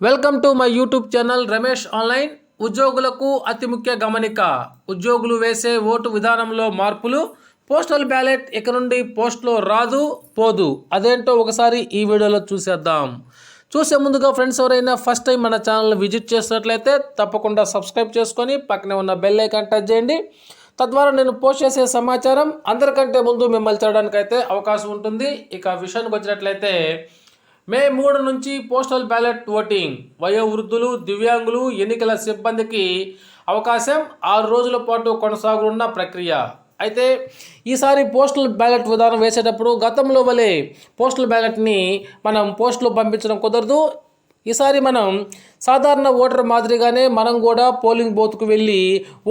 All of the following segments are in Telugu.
Welcome to my YouTube channel Ramesh online. ఉద్యోగులకు అతి ముఖ్య గమనిక. ఉద్యోగులు వేసే ఓటు విధానంలో మార్పులు. పోస్టల్ బ్యాలెట్ ఇక నుండి పోస్ట్లో రాదు పోదు. అదేంటో ఒకసారి ఈ వీడియోలో చూసేద్దాం. చూసే ముందుగా ఫ్రెండ్స్ ఎవరైనా ఫస్ట్ టైం మన ఛానల్ని విజిట్ చేసినట్లయితే తప్పకుండా సబ్స్క్రైబ్ చేసుకొని పక్కనే ఉన్న బెల్ ఐకాన్ టచ్ చేయండి. తద్వారా నేను పోస్ట్ చేసే సమాచారం అందరికంటే ముందు మిమ్మల్ని చేరడానికైతే అవకాశం ఉంటుంది. ఇక విషయానికి వచ్చినట్లయితే మే 3 నుంచి పోస్టల్ బ్యాలెట్ ఓటింగ్. వయోవృద్ధులు, దివ్యాంగులు, ఎన్నికల సిబ్బందికి అవకాశం. 6 రోజుల పాటు కొనసాగనున్న ప్రక్రియ. అయితే ఈసారి పోస్టల్ బ్యాలెట్ విధానం వేసేటప్పుడు గతంలో వలె పోస్టల్ బ్యాలెట్ని మనం పోస్టులో పంపించడం కుదరదు. ఈసారి మనం సాధారణ ఓటర్ మాదిరిగానే మనం కూడా పోలింగ్ బూత్కు వెళ్ళి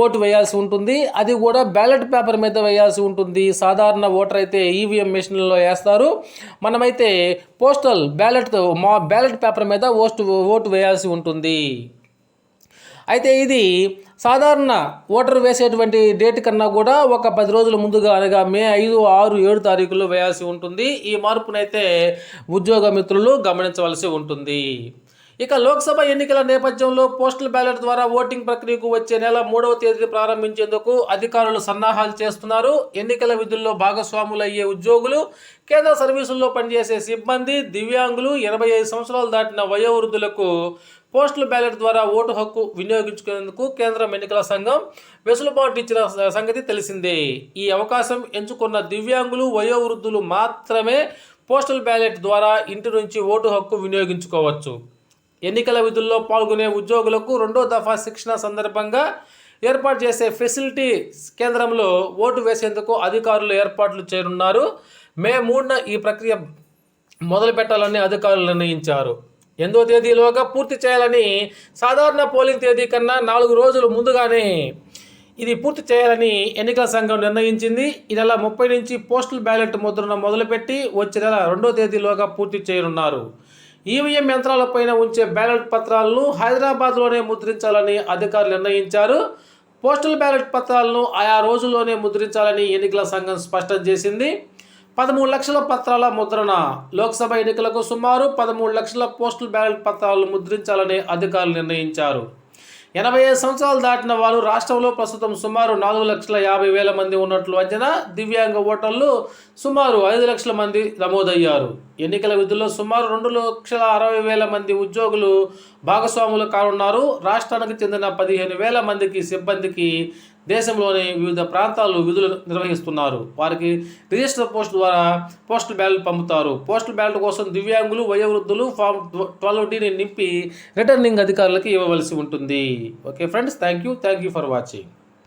ఓటు వేయాల్సి ఉంటుంది. అది కూడా బ్యాలెట్ పేపర్ మీద వేయాల్సి ఉంటుంది. సాధారణ ఓటర్ అయితే ఈవీఎం మెషిన్లో వేస్తారు. మనమైతే పోస్టల్ బ్యాలెట్ పేపర్ మీద ఓటు వేయాల్సి ఉంటుంది. అయితే ఇది సాధారణ ఓటర్ వేసేటువంటి డేట్ కన్నా కూడా ఒక 10 రోజుల ముందుగా అనగా మే 5, 6, 7 తారీఖుల్లో వేయాల్సి ఉంటుంది. ఈ మార్పునైతే ఉద్యోగ మిత్రులు గమనించవలసి ఉంటుంది. ఇక లోక్సభ ఎన్నికల నేపథ్యంలో పోస్టల్ బ్యాలెట్ ద్వారా ఓటింగ్ ప్రక్రియకు వచ్చే నెల 3వ తేదీ ప్రారంభించేందుకు అధికారులు సన్నాహాలు చేస్తున్నారు. ఎన్నికల విధుల్లో భాగస్వాములయ్యే ఉద్యోగులు, కేంద్ర సర్వీసుల్లో పనిచేసే సిబ్బంది, దివ్యాంగులు, 85 సంవత్సరాలు దాటిన వయోవృద్ధులకు పోస్టల్ బ్యాలెట్ ద్వారా ఓటు హక్కు వినియోగించుకునేందుకు కేంద్ర ఎన్నికల సంఘం వెసులుబాటు ఇచ్చిన సంగతి తెలిసిందే. ఈ అవకాశం ఎంచుకున్న దివ్యాంగులు, వయోవృద్ధులు మాత్రమే పోస్టల్ బ్యాలెట్ ద్వారా ఇంటి నుంచి ఓటు హక్కు వినియోగించుకోవచ్చు. ఎన్నికల విధుల్లో పాల్గొనే ఉద్యోగులకు 2వ దఫా శిక్షణ సందర్భంగా ఏర్పాటు చేసే ఫెసిలిటీ కేంద్రంలో ఓటు వేసేందుకు అధికారులు ఏర్పాట్లు చేయనున్నారు. మే 3న ఈ ప్రక్రియ మొదలు పెట్టాలని అధికారులు నిర్ణయించారు. 8వ తేదీలోగా పూర్తి చేయాలని, సాధారణ పోలింగ్ తేదీ కన్నా 4 రోజులు ముందుగానే ఇది పూర్తి చేయాలని ఎన్నికల సంఘం నిర్ణయించింది. ఈ నెల 30 నుంచి పోస్టల్ బ్యాలెట్ ముద్రణ మొదలుపెట్టి వచ్చే నెల 2వ తేదీలోగా పూర్తి చేయనున్నారు. ఈవీఎం యంత్రాలపైన ఉంచే బ్యాలెట్ పత్రాలను హైదరాబాద్లోనే ముద్రించాలని అధికారులు నిర్ణయించారు. పోస్టల్ బ్యాలెట్ పత్రాలను ఆయా రోజుల్లోనే ముద్రించాలని ఎన్నికల సంఘం స్పష్టం చేసింది. 13 లక్షల పత్రాల ముద్రణ. లోక్సభ ఎన్నికలకు సుమారు 13 లక్షల పోస్టల్ బ్యాలెట్ పత్రాలను ముద్రించాలని అధికారులు నిర్ణయించారు. 85 సంవత్సరాలు దాటిన వారు రాష్ట్రంలో ప్రస్తుతం సుమారు 4,50,000 మంది ఉన్నట్లు అంచనా. దివ్యాంగ ఓటర్లు సుమారు 5 లక్షల మంది నమోదయ్యారు. ఎన్నికల విధుల్లో సుమారు 2,60,000 మంది ఉద్యోగులు భాగస్వాములు కానున్నారు. రాష్ట్రానికి చెందిన 15,000 మందికి సిబ్బందికి దేశంలోని వివిధ ప్రాంతాల్లో విధులు నిర్వహిస్తున్నారు. వారికి రిజిస్టర్ పోస్ట్ ద్వారా పోస్టల్ బ్యాలెట్ పంపుతారు. పోస్టల్ బ్యాలెట్ కోసం దివ్యాంగులు, వయోవృద్ధులు ఫామ్ 12Dని నింపి రిటర్నింగ్ అధికారులకు ఇవ్వవలసి ఉంటుంది. Okay friends, thank you for watching.